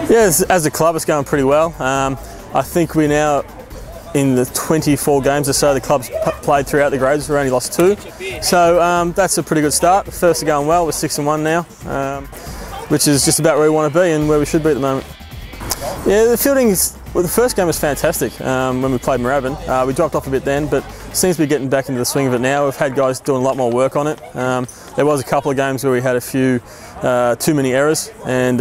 Yeah, as a club, it's going pretty well. I think we're now in the 24 games or so the club's played throughout the grades. We've only lost 2, so that's a pretty good start. The first are going well. We're 6-1 now, which is just about where we want to be and where we should be at the moment. Yeah, the fielding is, well, the first game was fantastic when we played Moorabbin. We dropped off a bit then, but seems to be getting back into the swing of it now. We've had guys doing a lot more work on it. There was a couple of games where we had a few too many errors, and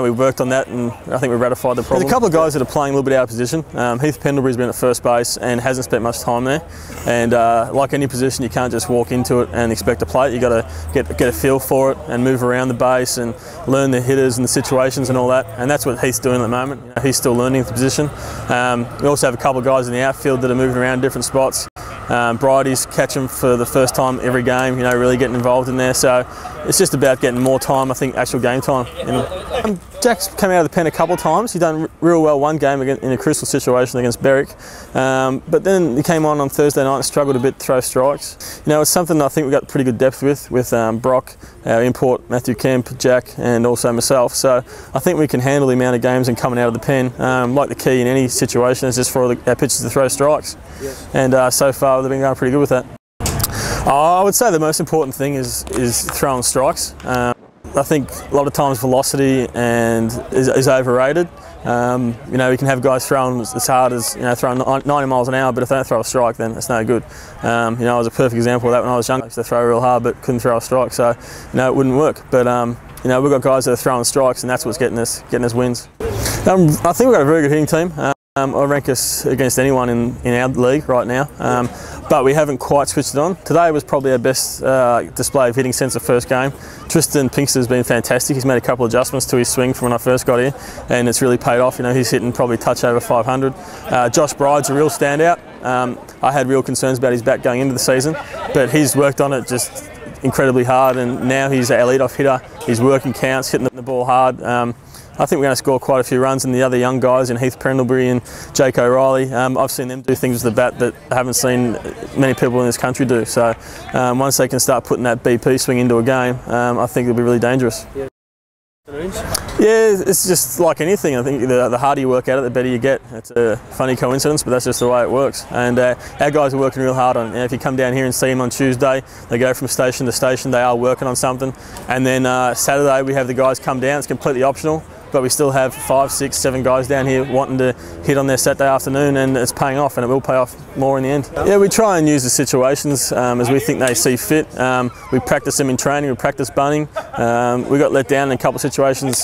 we worked on that, and I think we ratified the problem. There's a couple of guys that are playing a little bit out of position. Heath Pendlebury's been at first base and hasn't spent much time there, and like any position, you can't just walk into it and expect to play it. You've got to get a feel for it and move around the base and learn the hitters and the situations and all that, and that's what Heath's doing at the moment. He's still learning the position. We also have a couple of guys in the outfield that are moving around different spots. Bridie's catch them for the first time every game, really getting involved in there. So it's just about getting more time, I think, actual game time. Jack's come out of the pen a couple of times. He's done real well one game in a crucial situation against Berwick. But then he came on Thursday night and struggled a bit to throw strikes. It's something I think we've got pretty good depth with Brock, our import, Matthew Kemp, Jack, and also myself. So I think we can handle the amount of games and coming out of the pen. Like the key in any situation is just for our pitchers to throw strikes. Yes. And so far they've been going pretty good with that. I would say the most important thing is throwing strikes. I think a lot of times velocity is overrated. We can have guys throwing as hard as throwing 90 miles an hour, but if they don't throw a strike, then it's no good. I was a perfect example of that when I was younger. I used to throw real hard, but couldn't throw a strike, so it wouldn't work. But we've got guys that are throwing strikes, and that's what's getting us wins. I think we've got a very good hitting team. I rank us against anyone in our league right now, but we haven't quite switched it on. Today was probably our best display of hitting since the first game. Tristan Pinkster's been fantastic. He's made a couple of adjustments to his swing from when I first got here, and it's really paid off. He's hitting probably touch over 500. Josh Bride's a real standout. I had real concerns about his bat going into the season, but he's worked on it just incredibly hard, and now he's our lead-off hitter. He's working counts, hitting the ball hard. I think we're going to score quite a few runs, and the other young guys in Heath Pendlebury and Jake O'Reilly, I've seen them do things with the bat that I haven't seen many people in this country do. So once they can start putting that BP swing into a game, I think it'll be really dangerous. Yeah, it's just like anything. I think the harder you work at it, the better you get. It's a funny coincidence, but that's just the way it works. And our guys are working real hard on it. If you come down here and see them on Tuesday, they go from station to station, they are working on something. And then Saturday we have the guys come down, it's completely optional, but we still have 5, 6, 7 guys down here wanting to hit on their Saturday afternoon, and it's paying off, and it will pay off more in the end. Yeah, we try and use the situations as we think they see fit. We practice them in training, we practice bunting. We got let down in a couple of situations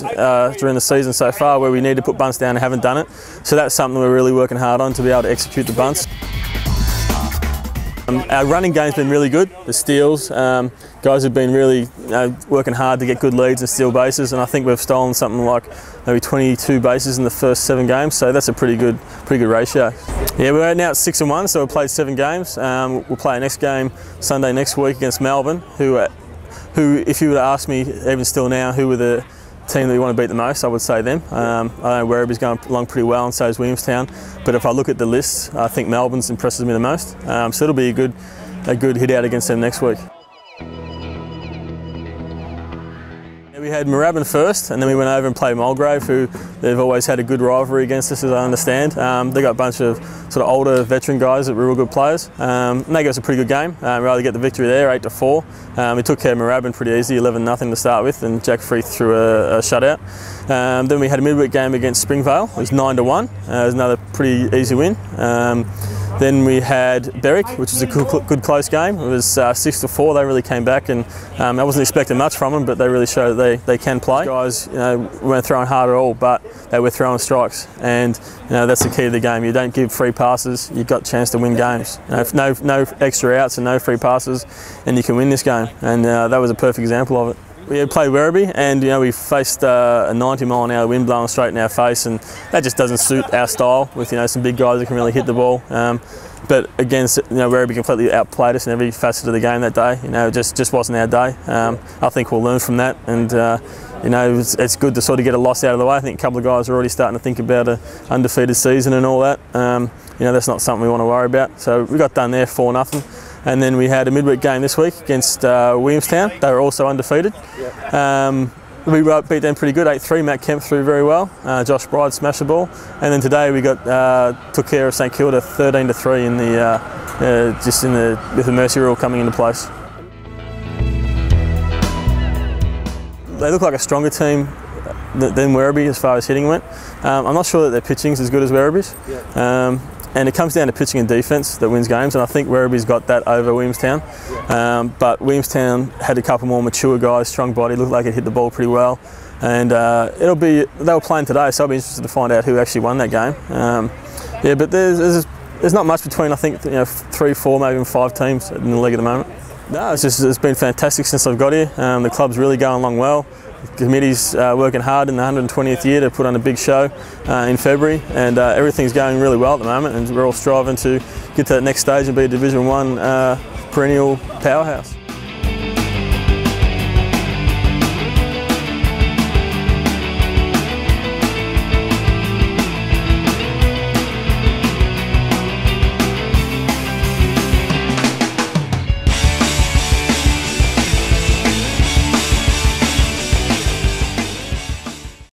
during the season so far where we need to put bunts down and haven't done it. So that's something we're really working hard on, to be able to execute the bunts. Our running game's been really good. The steals, guys have been really working hard to get good leads and steal bases, and I think we've stolen something like maybe 22 bases in the first 7 games, so that's a pretty good ratio. Yeah, we're now at 6-1, so we've played 7 games. We'll play our next game Sunday next week against Melbourne, who if you were to ask me even still now who were the team that we want to beat the most, I would say them. I know Werriby's going along pretty well, and so is Williamstown. But if I look at the list, I think Melbourne's impresses me the most. So it'll be a good hit out against them next week. We had Moorabbin first, and then we went over and played Mulgrave, who they've always had a good rivalry against us, as I understand. They got a bunch of sort of older veteran guys that were real good players. And they gave us a pretty good game. We were able to get the victory there, 8-4. We took care of Moorabbin pretty easy, 11-0 to start with, and Jack Freeth threw a shutout. Then we had a midweek game against Springvale. It was 9-1. It was another pretty easy win. Then we had Berwick, which was a good close game. It was 6-4. They really came back, and I wasn't expecting much from them, but they really showed that they can play. Guys, weren't throwing hard at all, but they were throwing strikes, and that's the key to the game. You don't give free passes. You've got a chance to win games. No extra outs and no free passes, and you can win this game. And that was a perfect example of it. We played Werribee, and we faced a 90-mile-an-hour wind blowing straight in our face, and that just doesn't suit our style with some big guys that can really hit the ball. But again, Werribee completely outplayed us in every facet of the game that day. It just wasn't our day. I think we'll learn from that, and it's good to sort of get a loss out of the way. I think a couple of guys are already starting to think about an undefeated season and all that. That's not something we want to worry about. So we got done there 4-0. And then we had a midweek game this week against Williamstown. They were also undefeated. we beat them pretty good, 8-3. Matt Kemp threw very well. Josh Bride smashed the ball, and then today we took care of St Kilda 13-3 in with the mercy rule coming into place. They look like a stronger team than Werribee as far as hitting went. I'm not sure that their pitching's as good as Werribee's. Yeah. And it comes down to pitching and defence that wins games, and I think Werribee's got that over Williamstown. But Williamstown had a couple more mature guys, strong body, looked like it hit the ball pretty well. And they were playing today, so I'll be interested to find out who actually won that game. Yeah, but there's not much between, I think, 3, 4, maybe even 5 teams in the league at the moment. No, it's been fantastic since I've got here. The club's really going along well. The committee's working hard in the 120th year to put on a big show in February, and everything's going really well at the moment, and we're all striving to get to that next stage and be a Division 1 perennial powerhouse.